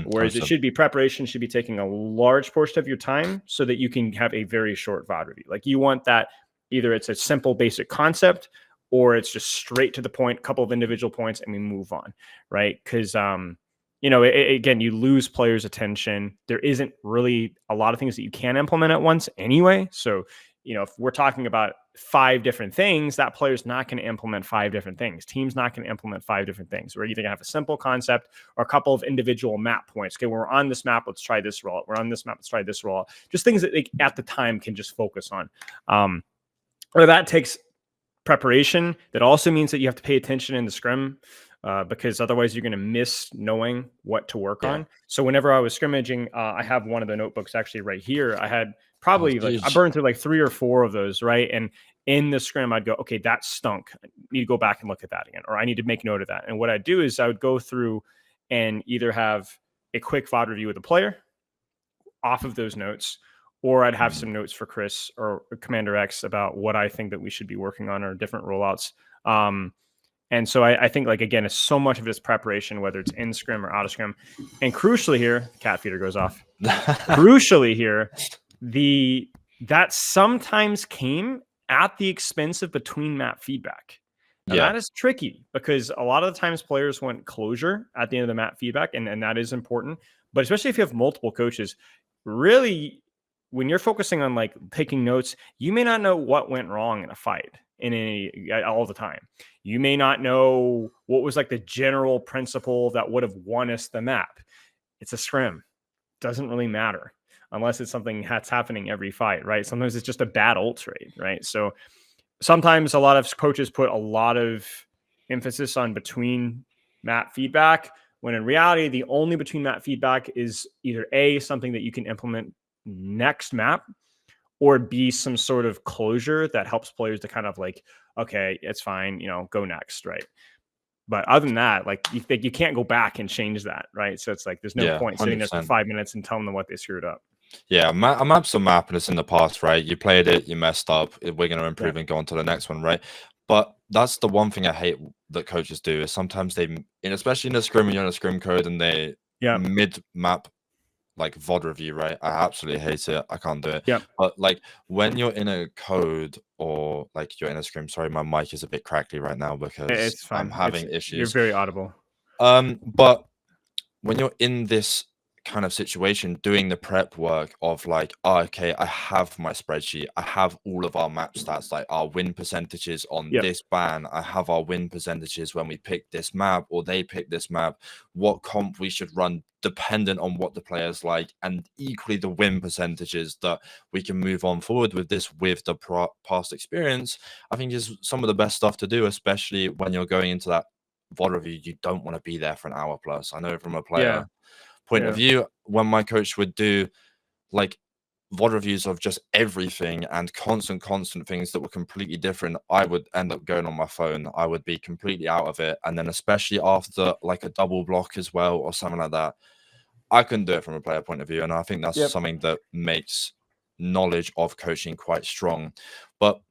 Whereas it should be preparation should be taking a large portion of your time so that you can have a very short VOD review. Like you want that either it's a simple basic concept or it's just straight to the point, a couple of individual points, and we move on, right? Because again, you lose players' attention. There isn't really a lot of things that you can implement at once anyway. So, if we're talking about 5 different things, that player's not going to implement 5 different things. Team's not going to implement 5 different things. We're either going to have a simple concept or a couple of individual map points. Okay, we're on this map, let's try this roll. We're on this map, let's try this roll. Just things that they, at the time, can just focus on. Or that takes preparation. That also means that you have to pay attention in the scrim. Because otherwise you're going to miss knowing what to work on. So whenever I was scrimmaging, I have one of the notebooks actually right here. I had probably I burned through like 3 or 4 of those, right? And in the scrim, I'd go, okay, that stunk. I need to go back and look at that again, or I need to make note of that. And what I'd do is I would go through and either have a quick VOD review with the player off of those notes, or I'd have some notes for Chris or Commander X about what I think that we should be working on or different rollouts. And so I think, like, again, it's so much of this preparation, whether it's in scrim or out of scrim. And crucially here, cat feeder goes off. Crucially here, that sometimes came at the expense of between map feedback. Now, that is tricky because a lot of the times players want closure at the end of the map feedback, and that is important. But especially if you have multiple coaches, really, when you're focusing on like taking notes, you may not know what went wrong in a fight all the time. You may not know what was like the general principle that would have won us the map. It's a scrim. Doesn't really matter unless it's something that's happening every fight, right? Sometimes it's just a bad ult trade, right? So sometimes a lot of coaches put a lot of emphasis on between map feedback, when in reality, the only between map feedback is either A, something that you can implement next map, or B, some sort of closure that helps players to kind of like, okay, it's fine, go next, right? But other than that, like you can't go back and change that, right? So it's like there's no point sitting there for 5 minutes and telling them what they screwed up. Yeah, a map's a map, and it's in the past, right? You played it, you messed up. We're going to improve and go on to the next one, right? But that's the one thing I hate that coaches do is sometimes especially in a scrim, when you're in a scrim code and they mid-map like VOD review, right? I absolutely hate it. I can't do it. Yeah. But like when you're in a code or like you're in a scrim, sorry, my mic is a bit crackly right now because I'm having issues. You're very audible. But when you're in this kind of situation, doing the prep work of like, okay, I have my spreadsheet, I have all of our map stats, like our win percentages on this ban, I have our win percentages when we pick this map or they pick this map, what comp we should run dependent on what the players like, and equally the win percentages that we can move on forward with this with the past experience. I think is some of the best stuff to do, especially when you're going into that VOD review. You don't want to be there for an hour plus. I know from a player point of view, when my coach would do like VOD reviews of just everything and constant things that were completely different, I would end up going on my phone. I would be completely out of it. And then especially after like a double block as well or something like that, I couldn't do it from a player point of view. And I think that's something that makes knowledge of coaching quite strong. But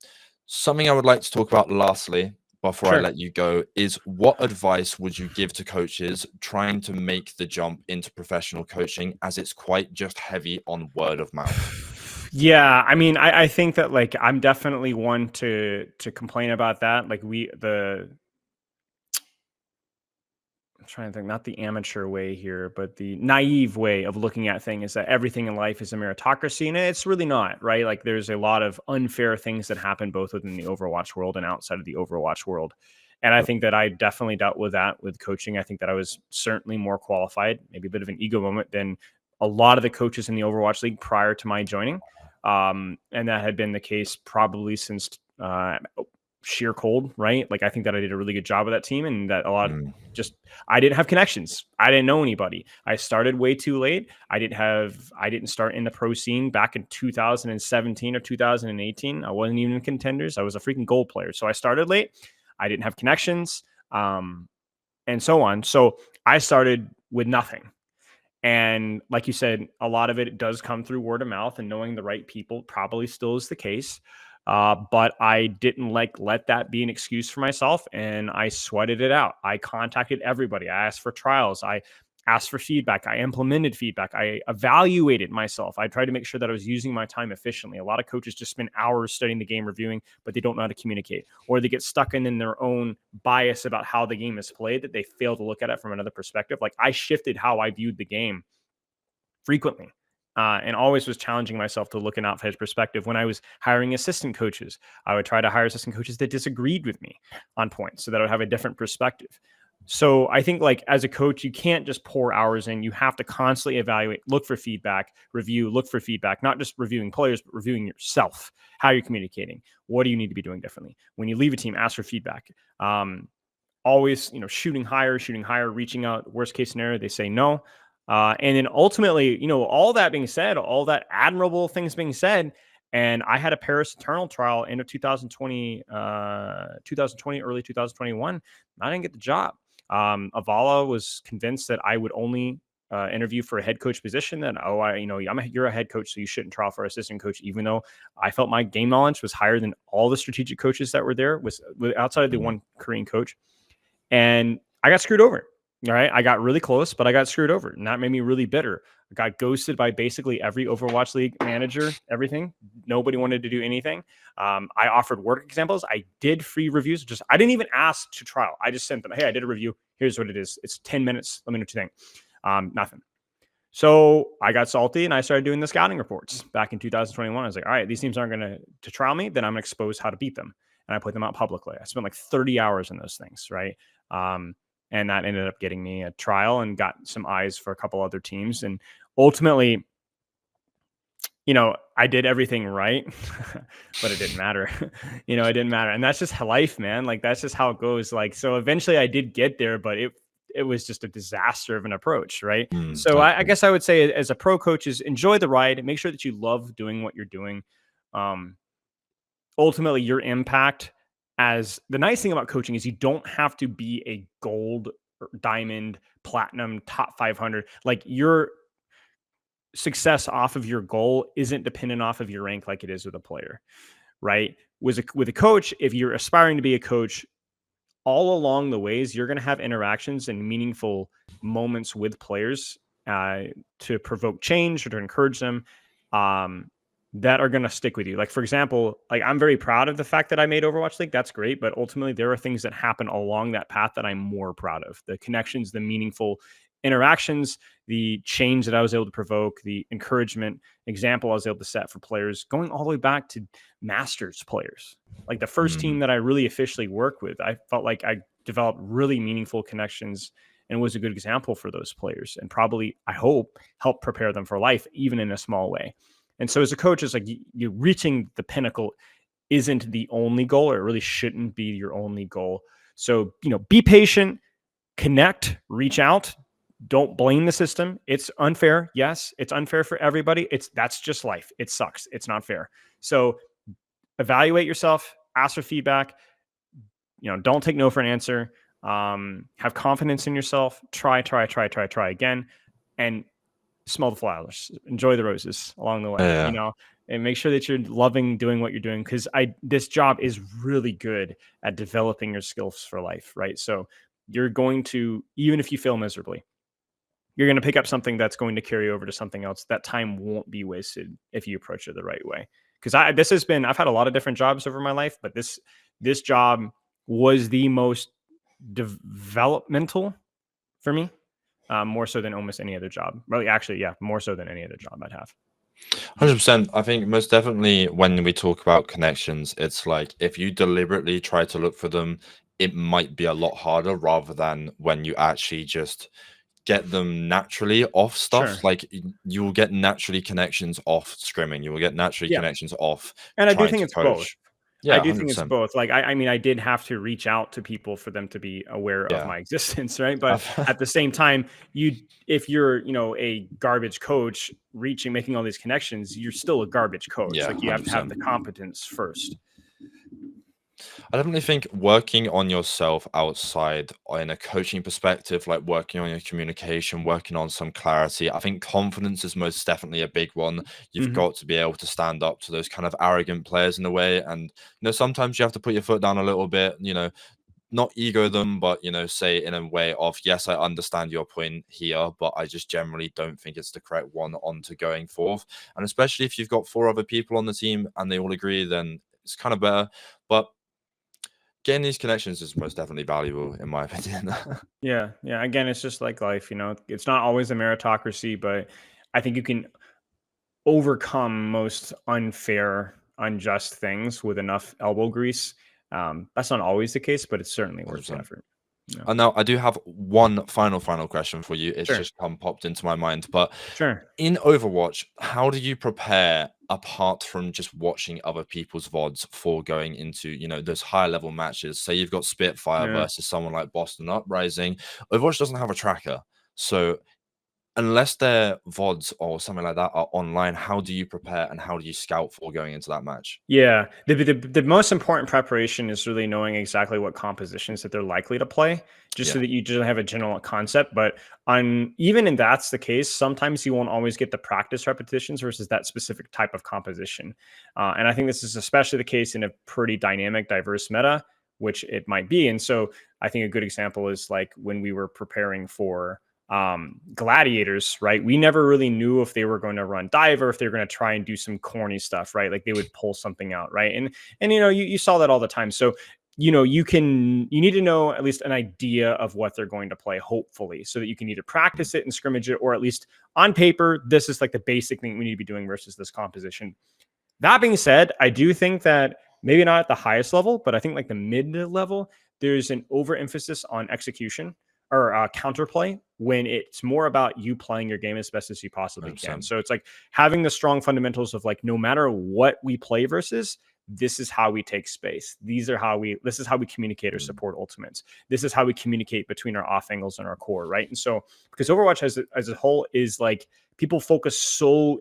something I would like to talk about lastly, before I let you go, is what advice would you give to coaches trying to make the jump into professional coaching, as it's quite just heavy on word of mouth? Yeah, I mean, I think that like I'm definitely one to complain about that. Like I'm trying to think, not the amateur way here, but the naive way of looking at things is that everything in life is a meritocracy, and it's really not, right? Like there's a lot of unfair things that happen both within the Overwatch world and outside of the Overwatch world. And I think that I definitely dealt with that with coaching. I think that I was certainly more qualified, maybe a bit of an ego moment, than a lot of the coaches in the Overwatch League prior to my joining. And that had been the case probably since sheer cold, right? Like I think that I did a really good job with that team, and that a lot just I didn't have connections. I didn't know anybody. I started way too late. I didn't start in the pro scene back in 2017 or 2018. I wasn't even in contenders. I was a freaking gold player. So I started late. I didn't have connections, and so on. So I started with nothing. And like you said, a lot of it does come through word of mouth, and knowing the right people probably still is the case. But I didn't let that be an excuse for myself, and I sweated it out. I contacted everybody. I asked for trials. I asked for feedback. I implemented feedback. I evaluated myself. I tried to make sure that I was using my time efficiently. A lot of coaches just spend hours studying the game, reviewing, but they don't know how to communicate, or they get stuck in their own bias about how the game is played, that they fail to look at it from another perspective. Like I shifted how I viewed the game frequently. And always was challenging myself to look at an outside perspective. When I was hiring assistant coaches, I would try to hire assistant coaches that disagreed with me on points so that I would have a different perspective. So I think like as a coach, you can't just pour hours in. You have to constantly evaluate, look for feedback, review, look for feedback, not just reviewing players, but reviewing yourself. How you're communicating. What do you need to be doing differently? When you leave a team, ask for feedback. Always, shooting higher, reaching out. Worst case scenario, they say no. And then ultimately, all that being said, all that admirable things being said, and I had a Paris Eternal trial end of 2020, early 2021. I didn't get the job. Avala was convinced that I would only interview for a head coach position. That you're a head coach, so you shouldn't trial for assistant coach. Even though I felt my game knowledge was higher than all the strategic coaches that were there, was outside of the one Korean coach, and I got screwed over. All right. I got really close, but I got screwed over. And that made me really bitter. I got ghosted by basically every Overwatch League manager, everything. Nobody wanted to do anything. I offered work examples. I did free reviews. I didn't even ask to trial. I just sent them, hey, I did a review. Here's what it is. It's 10 minutes. Let me know what you think. Nothing. So I got salty and I started doing the scouting reports back in 2021. I was like, all right, these teams aren't going to trial me. Then I'm going to expose how to beat them. And I put them out publicly. I spent like 30 hours in those things. Right. And that ended up getting me a trial and got some eyes for a couple other teams. And ultimately, I did everything right, but it didn't matter. It didn't matter. And that's just life, man. Like, that's just how it goes. Like, so eventually I did get there, but it was just a disaster of an approach, right? So I guess I would say as a pro coach is enjoy the ride. Make sure that you love doing what you're doing. Ultimately, your impact, as the nice thing about coaching is you don't have to be a gold, diamond, platinum, top 500. Like your success off of your goal isn't dependent off of your rank like it is with a player, right? With a coach, if you're aspiring to be a coach, all along the ways, you're going to have interactions and meaningful moments with players to provoke change or to encourage them. That are going to stick with you. Like, for example, like I'm very proud of the fact that I made Overwatch League. That's great. But ultimately there are things that happen along that path that I'm more proud of. The connections, the meaningful interactions, the change that I was able to provoke, the encouragement example I was able to set for players, going all the way back to Masters players. Like the first team that I really officially worked with, I felt like I developed really meaningful connections and was a good example for those players, and probably, I hope, help prepare them for life, even in a small way. And so as a coach, it's like you reaching the pinnacle isn't the only goal, or it really shouldn't be your only goal. So, be patient, connect, reach out. Don't blame the system. It's unfair. Yes, it's unfair for everybody. That's just life. It sucks. It's not fair. So evaluate yourself, ask for feedback. Don't take no for an answer. Have confidence in yourself. Try again. And smell the flowers, enjoy the roses along the way, and make sure that you're loving doing what you're doing. Cause this job is really good at developing your skills for life. Right. So you're going to, even if you fail miserably, you're going to pick up something that's going to carry over to something else. That time won't be wasted if you approach it the right way. Cause I've had a lot of different jobs over my life, but this job was the most developmental for me. More so than almost any other job. Really, actually, yeah, more so than any other job I'd have. 100%. I think most definitely when we talk about connections, it's like if you deliberately try to look for them, it might be a lot harder rather than when you actually just get them naturally off stuff. Sure. Like you will get naturally connections off scrimming. You will get naturally Yeah. connections off And I do trying think to it's both. coach. I Yeah, do think it's 100%. both. Like, I mean, I did have to reach out to people for them to be aware of Yeah. my existence, right? But at the same time, if you're, a garbage coach making all these connections, you're still a garbage coach. Yeah, Like, you have to have 100%. the competence first. I definitely think working on yourself outside in a coaching perspective, like working on your communication, working on some clarity. I think confidence is most definitely a big one. You've Mhm. got to be able to stand up to those kind of arrogant players in a way. And, sometimes you have to put your foot down a little bit, not ego them, but say in a way of, yes, I understand your point here, but I just generally don't think it's the correct one on to going forth. And especially if you've got 4 other people on the team and they all agree, then it's kind of better. But getting these connections is most definitely valuable, in my opinion. Yeah, yeah. Again, it's just like life, It's not always a meritocracy, but I think you can overcome most unfair, unjust things with enough elbow grease. That's not always the case, but it's certainly worth the 100%. effort. Yeah. And now I do have one final question for you. It's Sure. just popped into my mind. But Sure. in Overwatch, how do you prepare apart from just watching other people's VODs for going into, those higher level matches? Say you've got Spitfire Yeah. versus someone like Boston Uprising. Overwatch doesn't have a tracker. So unless their VODs or something like that are online, how do you prepare and how do you scout for going into that match? Yeah, the most important preparation is really knowing exactly what compositions that they're likely to play, just so Yeah. that you just have a general concept. But even in that's the case, sometimes you won't always get the practice repetitions versus that specific type of composition. And I think this is especially the case in a pretty dynamic, diverse meta, which it might be. And so I think a good example is like when we were preparing for gladiators, right? We never really knew if they were going to run dive or if they were going to try and do some corny stuff, right? Like they would pull something out, right? And you saw that all the time. So you need to know at least an idea of what they're going to play, hopefully, so that you can either practice it and scrimmage it, or at least on paper, this is like the basic thing we need to be doing versus this composition. That being said, I do think that maybe not at the highest level, but I think like the mid level, there's an overemphasis on execution or counterplay when it's more about you playing your game as best as you possibly can. 100%. So it's like having the strong fundamentals of like, no matter what we play versus, this is how we take space. This is how we communicate or support ultimates. This is how we communicate between our off angles and our core, right? And so because Overwatch as a whole is like people focus so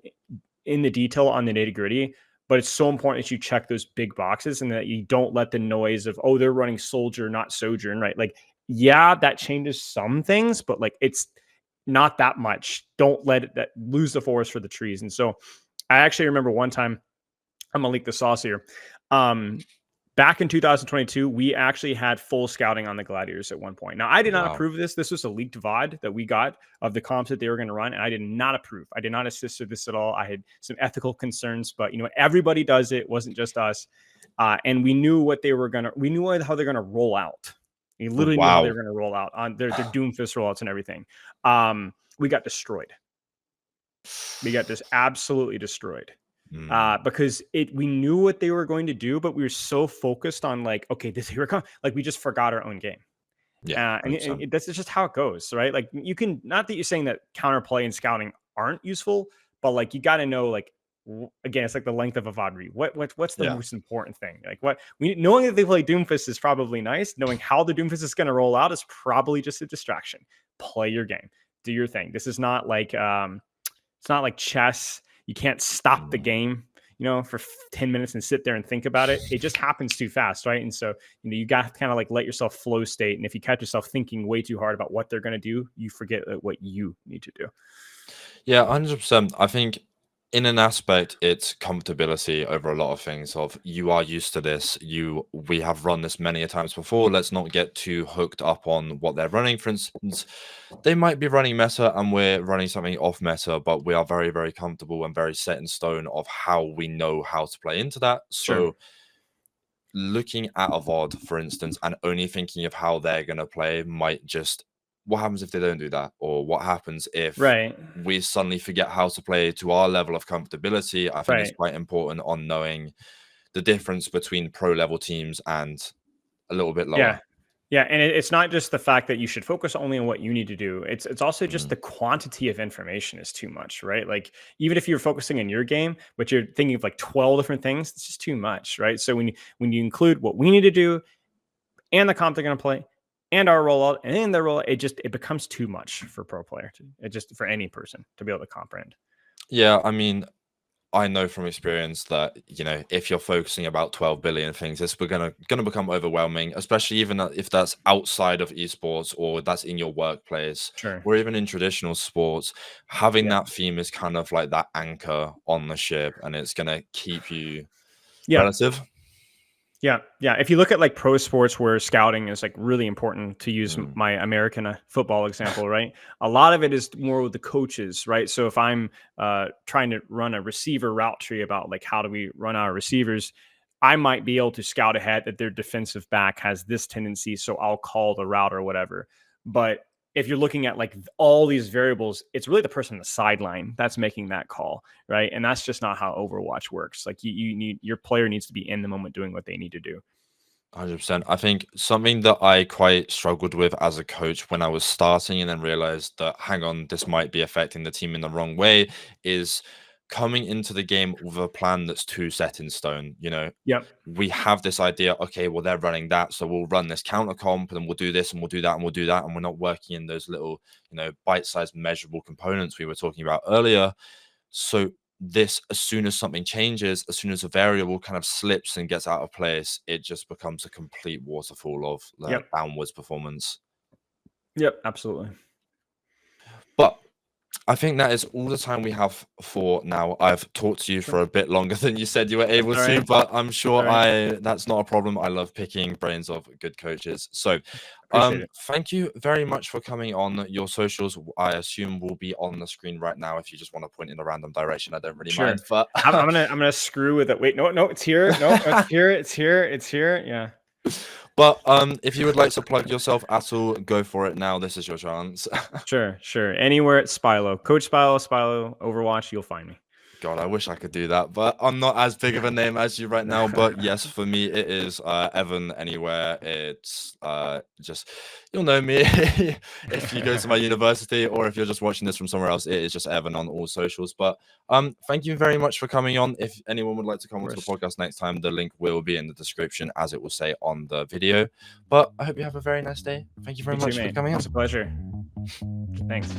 in the detail on the nitty gritty, but it's so important that you check those big boxes and that you don't let the noise of, oh, they're running soldier, not sojourn, right? Like, yeah, that changes some things, but like it's not that much. Don't let it that lose the forest for the trees. And so I actually remember one time, I'm gonna leak the sauce here. Back in 2022, we actually had full scouting on the Gladiators at one point. Now, I did not Wow. approve of this. This was a leaked VOD that we got of the comps that they were going to run, and I did not approve. I did not assist with this at all. I had some ethical concerns, but everybody does it. It wasn't just us, and we knew what they were gonna. We knew how they're gonna roll out. We literally knew how they Wow. were gonna roll out on their Doomfist rollouts and everything. We got destroyed. We got just absolutely destroyed. Because we knew what they were going to do, but we were so focused on like, okay, this here come, like we just forgot our own game. Yeah. And that's just how it goes, right? Like you can, not that you're saying that counterplay and scouting aren't useful, but like you got to know, like again, it's like the length of a VOD read. What's the Yeah. most important thing? Like knowing that they play Doomfist is probably nice. Knowing how the Doomfist is going to roll out is probably just a distraction. Play your game, do your thing. This is not like it's not like chess. You can't stop the game, for 10 minutes and sit there and think about it. It just happens too fast, right? And so, you got to kind of like let yourself flow state. And if you catch yourself thinking way too hard about what they're going to do, you forget what you need to do. Yeah, 100%. I think in an aspect, it's comfortability over a lot of things of you are used to this. We have run this many a times before. Let's not get too hooked up on what they're running. For instance, they might be running meta and we're running something off meta, but we are very, very comfortable and very set in stone of how we know how to play into that. Sure. So looking at a VOD, for instance, and only thinking of how they're going to play might just, what happens if they don't do that? Or what happens if Right. we suddenly forget how to play to our level of comfortability? I think it's quite important on knowing the difference between pro level teams and a little bit lower. Yeah. Yeah, and it's not just the fact that you should focus only on what you need to do. It's also just the quantity of information is too much, right? Like even if you're focusing on your game, but you're thinking of like 12 different things, it's just too much, right? So when you include what we need to do and the comp they're going to play and our rollout and then their rollout, it becomes too much for pro player for any person to be able to comprehend. Yeah, I mean, I know from experience that, you know, if you're focusing about 12 billion things, it's gonna become overwhelming, especially even if that's outside of esports or that's in your workplace Sure. or even in traditional sports. Having Yeah. that theme is kind of like that anchor on the ship, and it's gonna keep you Yeah. relative. Yeah, yeah. If you look at like pro sports where scouting is like really important, to use my American football example, right? A lot of it is more with the coaches, right? So if I'm trying to run a receiver route tree about like how do we run our receivers, I might be able to scout ahead that their defensive back has this tendency, so I'll call the route or whatever. But if you're looking at like all these variables, it's really the person on the sideline that's making that call, right? And that's just not how Overwatch works. Like you need your player needs to be in the moment doing what they need to do. 100%. I think something that I quite struggled with as a coach when I was starting and then realized that, hang on, this might be affecting the team in the wrong way, is coming into the game with a plan that's too set in stone. You know, Yep. we have this idea, okay, well, they're running that, so we'll run this counter comp and we'll do this and we'll do that and we'll do that. And we're not working in those little, you know, bite-sized measurable components we were talking about earlier. So this, as soon as something changes, as soon as a variable kind of slips and gets out of place, it just becomes a complete waterfall of Yep. downwards performance. Yep. Absolutely. But I think that is all the time we have for now. I've talked to you for a bit longer than you said you were able All to, right. but I'm sure All right. that's not a problem. I love picking brains of good coaches. So, Appreciate it. thank you very much for coming on. Your socials, I assume, will be on the screen right now. If you just want to point in a random direction, I don't really Sure. mind. But I'm gonna screw with it. Wait, no, it's here. No, it's here. It's here. It's here. Yeah. But if you would like to plug yourself at all, go for it now. This is your chance. Sure. Anywhere at Spilo, Coach Spilo Overwatch, you'll find me. God, I wish I could do that, but I'm not as big of a name as you right now. But yes, for me, it is Evan anywhere. It's just, you'll know me if you go to my university, or if you're just watching this from somewhere else, it is just Evan on all socials. But thank you very much for coming on. If anyone would like to come onto the podcast next time, the link will be in the description, as it will say on the video. But I hope you have a very nice day. Thank you very much for coming on. It's a pleasure. Thanks.